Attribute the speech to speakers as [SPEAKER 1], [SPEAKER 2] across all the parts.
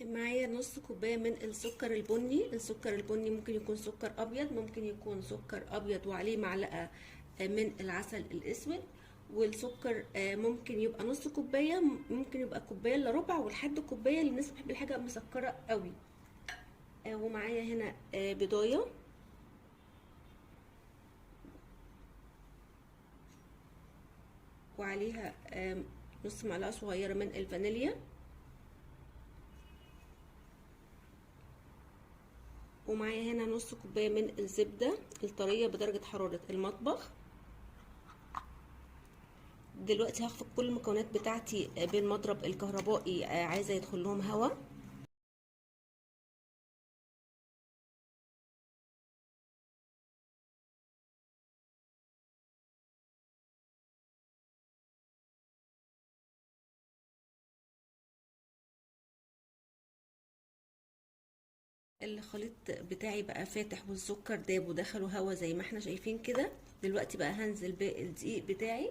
[SPEAKER 1] معايا نص كوباية من السكر البني. السكر البني ممكن يكون سكر ابيض، ممكن يكون سكر ابيض وعليه معلقة من العسل الاسود. والسكر ممكن يبقى نص كوباية، ممكن يبقى كوباية الا ربع، ولحد كوباية للناس بتحب الحاجة مسكرة قوي. ومعايا هنا بضاية، وعليها نص معلقة صغيرة من الفانيليا، ومعايا هنا نص كوباية من الزبدة الطرية بدرجة حرارة المطبخ. دلوقتي هخفق كل المكونات بتاعتي بالمضرب الكهربائي، عايزة يدخل لهم هواء. الخليط بتاعي بقى فاتح والسكر داب ودخلوا هوا زي ما احنا شايفين كده. دلوقتي بقى هنزل بالدقيق بتاعي.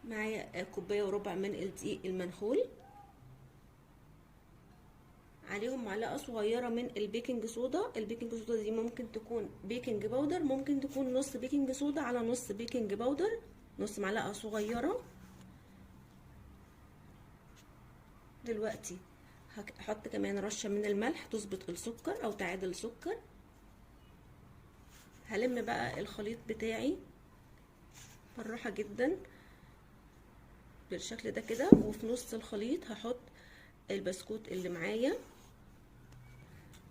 [SPEAKER 1] معايا كوبايه وربع من الدقيق المنخول، عليهم معلقه صغيره من البيكنج صودا. البيكنج صودا دي ممكن تكون بيكنج باودر، ممكن تكون نص بيكنج صودا على نص بيكنج باودر، نص معلقه صغيره. دلوقتي هحط كمان رشه من الملح تظبط السكر او تعادل السكر. هلم بقى الخليط بتاعي بالراحه جدا بالشكل ده كده، وفي نص الخليط هحط البسكوت اللي معايا.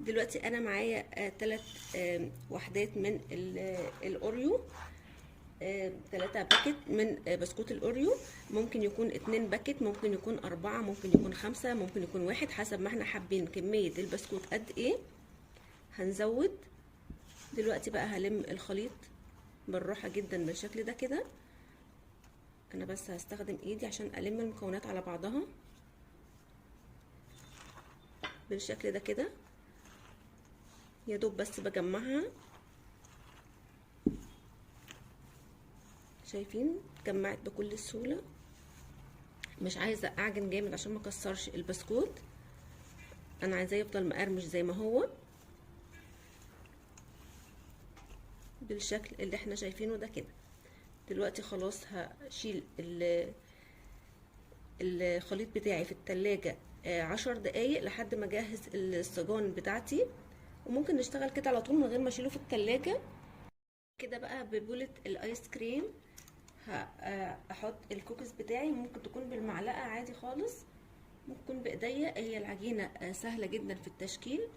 [SPEAKER 1] دلوقتي انا معايا 3 وحدات من الاوريو، 3 باكت من بسكوت الاوريو. ممكن يكون 2 باكت، ممكن يكون 4، ممكن يكون 5، ممكن يكون 1، حسب ما احنا حابين كمية البسكوت قد ايه هنزود. دلوقتي بقى هلم الخليط بالراحة جدا بالشكل ده كده. انا بس هستخدم ايدي عشان الم المكونات على بعضها بالشكل ده كده، يا دوب بس بجمعها. شايفين جمعت بكل سهوله. مش عايزه اعجن جامد عشان ما اكسرش البسكوت، انا عايزاه يفضل مقرمش زي ما هو بالشكل اللي احنا شايفينه ده كده. دلوقتي خلاص هشيل الخليط بتاعي في التلاجة 10 دقايق لحد ما اجهز الصاجون بتاعتي، وممكن نشتغل كده على طول من غير ما اشيله في التلاجة. كده بقى ببولة الايس كريم هحط الكوكيز بتاعي. ممكن تكون بالمعلقة عادي خالص، ممكن بايديا. هي العجينة سهلة جدا في التشكيل،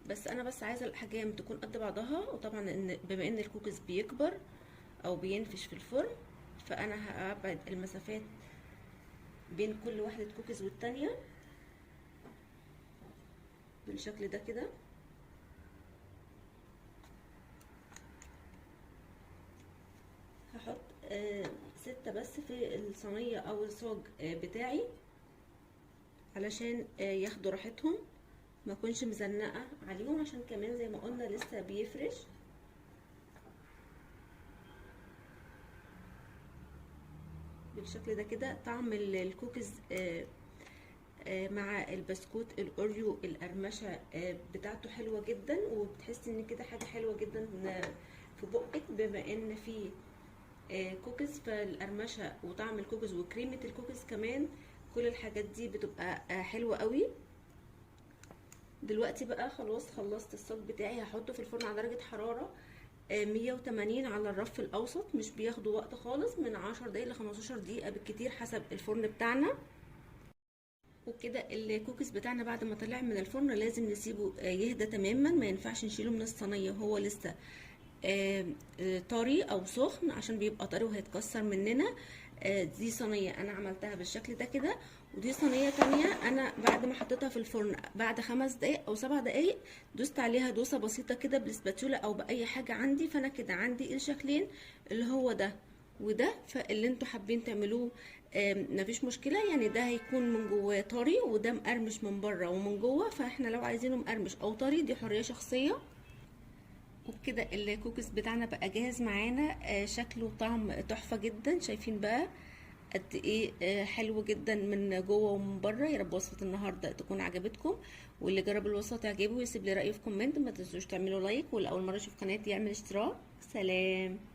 [SPEAKER 1] بس انا بس عايزة الاحجام تكون قد بعضها. وطبعا بما ان الكوكيز بيكبر او بينفش في الفرن، فانا هبعد المسافات بين كل واحدة كوكيز والتانية بالشكل ده كده. هحط 6 بس في الصينية او الصاج بتاعي علشان ياخدوا راحتهم، ما اكونش مزنقه عليهم، عشان كمان زي ما قلنا لسه بيفرش. بالشكل ده كده طعم الكوكيز مع البسكوت الاوريو القرمشه بتاعته حلوه جدا، وبتحسي ان كده حاجه حلوه جدا في بقك. بما ان في كوكيز، فالقرمشه وطعم الكوكيز وكريمه الكوكيز كمان، كل الحاجات دي بتبقى حلوه قوي. دلوقتي بقى خلاص خلصت الصاج بتاعي. هحطه في الفرن على درجة حرارة 180 على الرف الاوسط. مش بياخدوا وقت خالص، من 10 دقايق ل 15 دقيقة بالكتير حسب الفرن بتاعنا. وكده الكوكيز بتاعنا بعد ما طلع من الفرن لازم نسيبه يهدى تماما. ما ينفعش نشيله من الصينية وهو لسه طري او سخن، عشان بيبقى طري وهيتكسر مننا. دي صينية انا عملتها بالشكل ده كده، ودي صينية تانية انا بعد ما حطيتها في الفرن بعد 5 دقايق او 7 دقايق دوست عليها دوسة بسيطة كده بالسباتولا او باي حاجة عندي. فانا كده عندي الشكلين اللي هو ده وده. فاللي انتوا حابين تعملوه مفيش مشكلة، يعني ده هيكون من جواه طري وده مقرمش من بره ومن جوه. فاحنا لو عايزينه مقرمش او طري دي حرية شخصية. وبكده الكوكيز بتاعنا بقى جاهز معانا. شكله وطعم تحفة جدا. شايفين بقى قد ايه حلو جدا من جوه ومن بره. يا رب وصفه النهارده تكون عجبتكم، واللي جرب الوصفه تعجبه يسيب لي رايه في كومنت. ما تنسوش تعملوا لايك، واللي اول مره يشوف قناتي يعمل اشتراك. سلام.